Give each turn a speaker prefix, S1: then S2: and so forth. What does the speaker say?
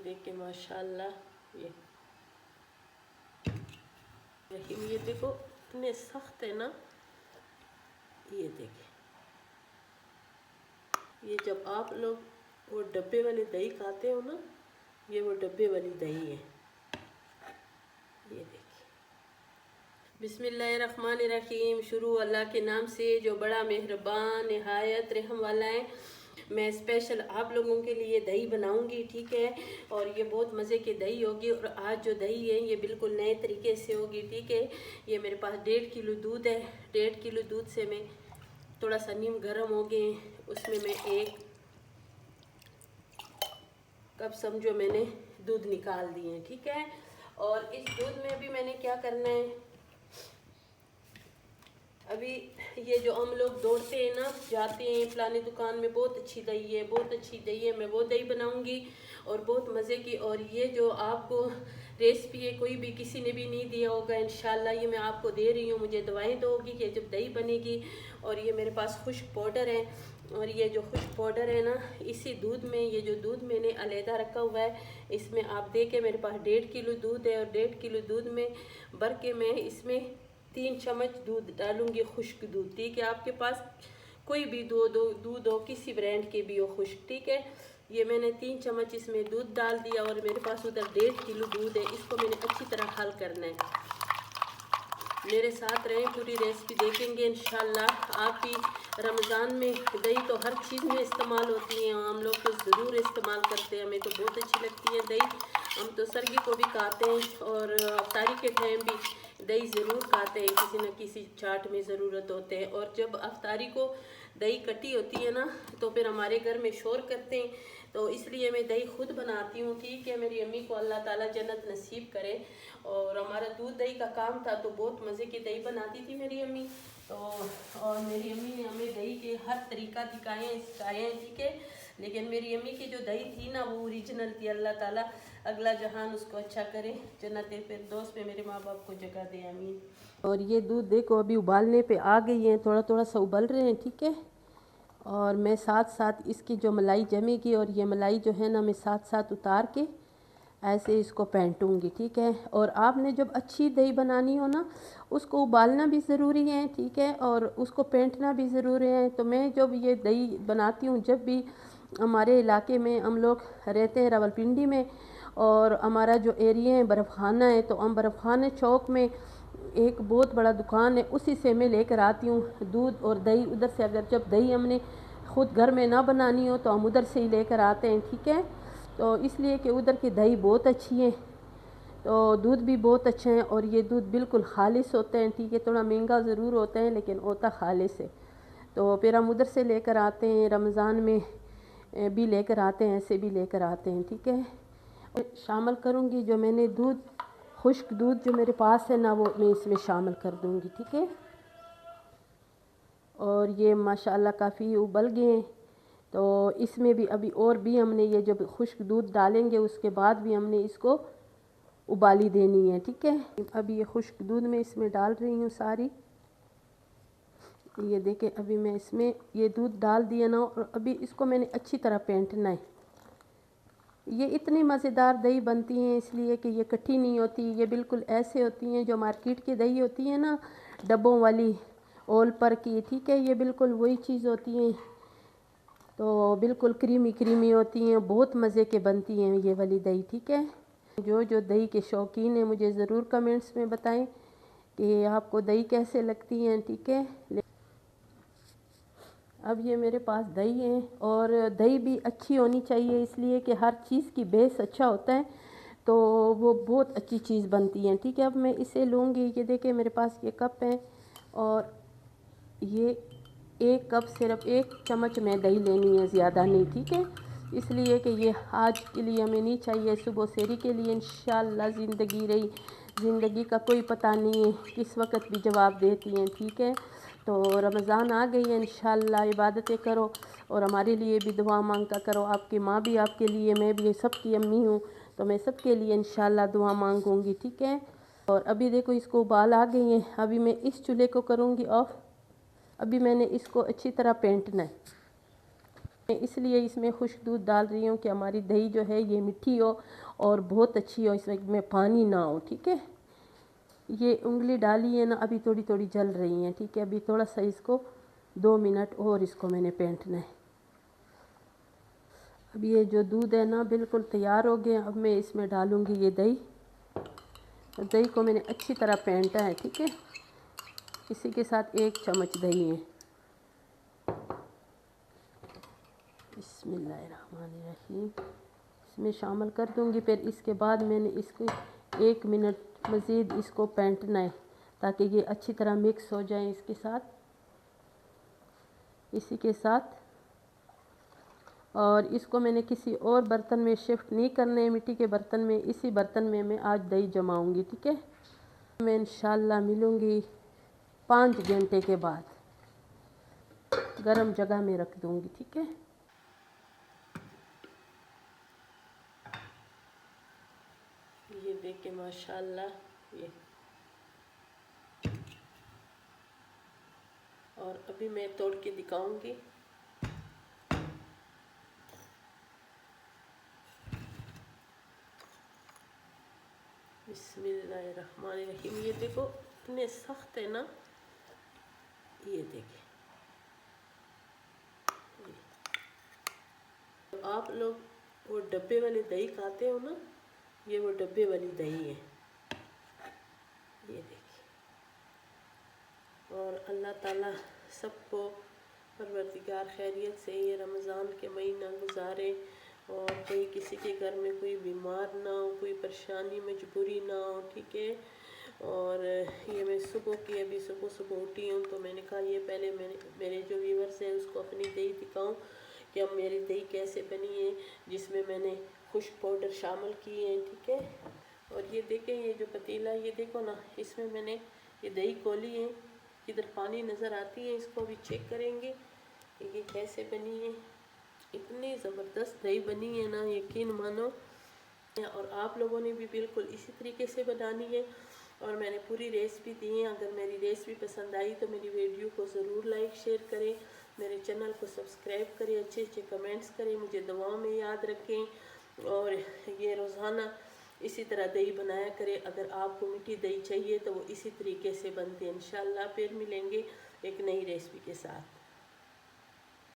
S1: देखे माशाल्लाह। ये देखो इतने सख्त है ना, ये देखें। ये जब आप लोग वो डब्बे वाली दही खाते हो ना, ये वो डब्बे वाली दही है। ये देखिए, बिस्मिल्लाहिर्रहमानिर्रहीम। शुरू अल्लाह के नाम से जो बड़ा मेहरबान निहायत रहम वाला है। मैं स्पेशल आप लोगों के लिए दही बनाऊंगी, ठीक है। और ये बहुत मज़े की दही होगी। और आज जो दही है ये बिल्कुल नए तरीके से होगी, ठीक है। ये मेरे पास 1.5 किलो दूध है। 1.5 किलो दूध से मैं थोड़ा सा नीम गर्म हो गए, उसमें मैं 1 कप समझो मैंने दूध निकाल दिए हैं, ठीक है। और इस दूध में भी मैंने क्या करना है, अभी ये जो हम लोग दौड़ते हैं ना, जाते हैं फलानी दुकान में, बहुत अच्छी दही है, बहुत अच्छी दही है, मैं वो दही बनाऊंगी और बहुत मज़े की। और ये जो आपको रेसिपी है कोई भी किसी ने भी नहीं दिया होगा, इंशाल्लाह ये मैं आपको दे रही हूँ। मुझे दवाएं दोगी कि जब दही बनेगी। और ये मेरे पास खुश्क पाउडर है, और ये जो खुश्क पाउडर है ना, इसी दूध में, ये जो दूध मैंने अलहदा रखा हुआ है, इसमें आप देखें मेरे पास 1.5 किलो दूध है। और 1.5 किलो दूध में भर के मैं इसमें 3 चम्मच दूध डालूंगी, खुश्क दूध, ठीक है। आपके पास कोई भी दूध हो, किसी ब्रांड के भी हो खुश्क, ठीक है। ये मैंने 3 चम्मच इसमें दूध डाल दिया। और मेरे पास उधर 1.5 किलो दूध है, इसको मैंने अच्छी तरह हल करना है। मेरे साथ रहें, पूरी रेसिपी देखेंगे इंशाल्लाह। आपकी रमज़ान में दही तो हर चीज़ में इस्तेमाल होती है, हम लोग तो ज़रूर इस्तेमाल करते हैं, हमें तो बहुत अच्छी लगती है दही। हम तो सरगी को भी खाते हैं और अफ्तारी के टाइम भी दही ज़रूर खाते हैं, किसी न किसी चाट में ज़रूरत होते हैं। और जब अफ्तारी को दही कटी होती है ना, तो फिर हमारे घर में शोर करते हैं, तो इसलिए मैं दही खुद बनाती हूँ, ठीक है। मेरी अम्मी को अल्लाह ताला जन्नत नसीब करे। और हमारा दूध दही का काम था, तो बहुत मज़े की दही बनाती थी मेरी अम्मी। तो और मेरी अम्मी ने हमें दही के हर तरीका सिखाए हैं, ठीक है। लेकिन मेरी अम्मी की जो दही थी ना, वो ओरिजिनल थी। अल्लाह ताला अगला जहान उसको अच्छा करे, जन्नत फिरदौस पे मेरे माँ बाप को जगह दे, आमीन। और ये दूध देखो अभी उबालने पे आ गई है, थोड़ा थोड़ा सा उबल रहे हैं, ठीक है। और मैं साथ साथ इसकी जो मलाई जमेगी, और ये मलाई जो है ना, मैं साथ साथ उतार के ऐसे इसको फेंटूंगी, ठीक है। और आपने जब अच्छी दही बनानी हो ना, उसको उबालना भी ज़रूरी है, ठीक है, और उसको फेंटना भी ज़रूरी है। तो मैं जब ये दही बनाती हूँ, जब भी हमारे इलाके में हम लोग रहते हैं रावलपिंडी में, और हमारा जो एरिया है बर्फ़खाना है, तो हम बर्फ़खाने चौक में एक बहुत बड़ा दुकान है, उसी से मैं लेकर आती हूँ दूध और दही। उधर से अगर जब दही हमने ख़ुद घर में ना बनानी हो तो हम उधर से ही लेकर आते हैं, ठीक है। तो इसलिए कि उधर की दही बहुत अच्छी है, तो दूध भी बहुत अच्छा है। और ये दूध बिल्कुल खालिस होते हैं, ठीक है। थोड़ा महंगा ज़रूर होता है, लेकिन होता खालिस है। तो फिर हम उधर से लेकर आते हैं, रमज़ान में भी लेकर आते हैं, ऐसे भी लेकर आते हैं, ठीक है। शामिल करूँगी जो मैंने दूध, खुश्क दूध जो मेरे पास है ना, वो मैं इसमें शामिल कर दूँगी, ठीक है। और ये माशाल्लाह काफ़ी उबल गए हैं, तो इसमें भी अभी और भी हमने ये जब खुश्क दूध डालेंगे उसके बाद भी हमने इसको उबाली देनी है, ठीक है। अभी ये खुश्क दूध में इसमें डाल रही हूँ सारी। ये देखें, अभी मैं इसमें ये दूध डाल दिया ना, और अभी इसको मैंने अच्छी तरह फेंटना है। ये इतनी मज़ेदार दही बनती हैं इसलिए कि ये कट्ठी नहीं होती, ये बिल्कुल ऐसे होती हैं जो मार्केट की दही होती है ना, डब्बों वाली ओल पर की, ठीक है। ये बिल्कुल वही चीज़ होती हैं, तो बिल्कुल क्रीमी क्रीमी होती हैं, बहुत मज़े के बनती हैं ये वाली दही, ठीक है। जो दही के शौकीन हैं मुझे ज़रूर कमेंट्स में बताएं कि आपको दही कैसे लगती हैं, ठीक है। अब ये मेरे पास दही है, और दही भी अच्छी होनी चाहिए, इसलिए कि हर चीज़ की बेस अच्छा होता है, तो वो बहुत अच्छी चीज़ बनती है, ठीक है। अब मैं इसे लूँगी, ये देखिए मेरे पास ये कप है, और ये 1 कप सिर्फ 1 चम्मच में दही लेनी है, ज़्यादा नहीं, ठीक है। इसलिए कि ये आज के लिए हमें नहीं चाहिए, सुबह सेरी के लिए इंशाल्लाह ज़िंदगी रही। ज़िंदगी का कोई पता नहीं है, किस वक्त भी जवाब देती हैं, ठीक है। तो रमज़ान आ गई है, इंशाल्लाह इबादतें करो और हमारे लिए भी दुआ मांगा करो। आपकी माँ भी आपके लिए, मैं भी सबकी अम्मी हूँ, तो मैं सबके लिए इंशाल्लाह दुआ मांगूंगी, ठीक है। और अभी देखो इसको उबाल आ गई हैं, अभी मैं इस चूल्हे को करूँगी ऑफ। अभी मैंने इसको अच्छी तरह फेंटना है। میں اس لیے اس میں خشک دودھ ڈال رہی ہوں کہ ہماری دہی جو ہے یہ میٹھی ہو اور بہت اچھی ہو، اس میں پانی نہ ہو، ٹھیک ہے۔ یہ انگلی ڈالی ہے نا، ابھی تھوڑی تھوڑی جل رہی ہیں، ٹھیک ہے۔ ابھی تھوڑا سا اس کو 2 منٹ اور اس کو میں نے پینٹنا ہے۔ اب یہ جو دودھ ہے نا بالکل تیار ہو گیا۔ اب میں اس میں ڈالوں گی یہ دہی۔ دہی کو میں نے اچھی طرح پینٹا ہے، ٹھیک ہے۔ اسی کے ساتھ 1 چمچ دہی ہے۔ بسم اللہ الرحمن الرحیم، اس میں شامل کر دوں گی۔ پھر اس کے بعد میں نے اس کو 1 منٹ مزید اس کو پینٹنا ہے تاکہ یہ اچھی طرح مکس ہو جائے اس کے ساتھ، اسی کے ساتھ۔ اور اس کو میں نے کسی اور برتن میں شفٹ نہیں کرنے، مٹی کے برتن میں، اسی برتن میں آج دہی جماؤں گی، ٹھیک ہے۔ میں انشاءاللہ ملوں گی 5 گھنٹے کے بعد، گرم جگہ میں رکھ دوں گی، ٹھیک ہے۔ یہ دیکھیں ماشاءاللہ، یہ اور ابھی میں توڑ کے دکھاؤں گی۔ بسم اللہ الرحمن الرحیم، یہ دیکھو اتنے سخت ہے نا، یہ دیکھیں۔ آپ لوگ وہ ڈبے والی دہی کھاتے ہو نا، یہ وہ ڈبے والی دہی ہے، یہ دیکھیں۔ اور اللہ تعالیٰ سب کو پروردگار خیریت سے یہ رمضان کے مہینہ گزارے، اور کوئی کسی کے گھر میں کوئی بیمار نہ ہو، کوئی پریشانی مجبوری نہ ہو، ٹھیک ہے۔ اور یہ میں ابھی صبح اٹھی ہوں، تو میں نے کہا یہ پہلے میرے جو ویورز ہیں اس کو اپنی دہی دکھاؤں کہ اب میری دہی کیسے بنی ہے، جس میں میں نے خشک پاؤڈر شامل کیے ہیں، ٹھیک ہے۔ اور یہ دیکھیں، یہ جو پتیلا یہ دیکھو نا، اس میں میں نے یہ دہی کھولی ہے، ادھر پانی نظر آتی ہے، اس کو بھی چیک کریں گے کہ یہ کیسے بنی ہے۔ اتنی زبردست دہی بنی ہے نا، یقین مانو۔ اور آپ لوگوں نے بھی بالکل اسی طریقے سے بنانی ہے، اور میں نے پوری ریسپی دی ہے۔ اگر میری ریسپی پسند آئی تو میری ویڈیو کو ضرور لائک شیئر کریں، میرے چینل کو سبسکرائب کریں، اچھے اچھے کمنٹس کریں، مجھے دعاؤں میں یاد رکھیں، اور یہ روزانہ اسی طرح دہی بنایا کرے۔ اگر آپ کو میٹھی دہی چاہیے تو وہ اسی طریقے سے بنتے ہیں۔ انشاءاللہ پھر ملیں گے ایک نئی ریسپی کے ساتھ۔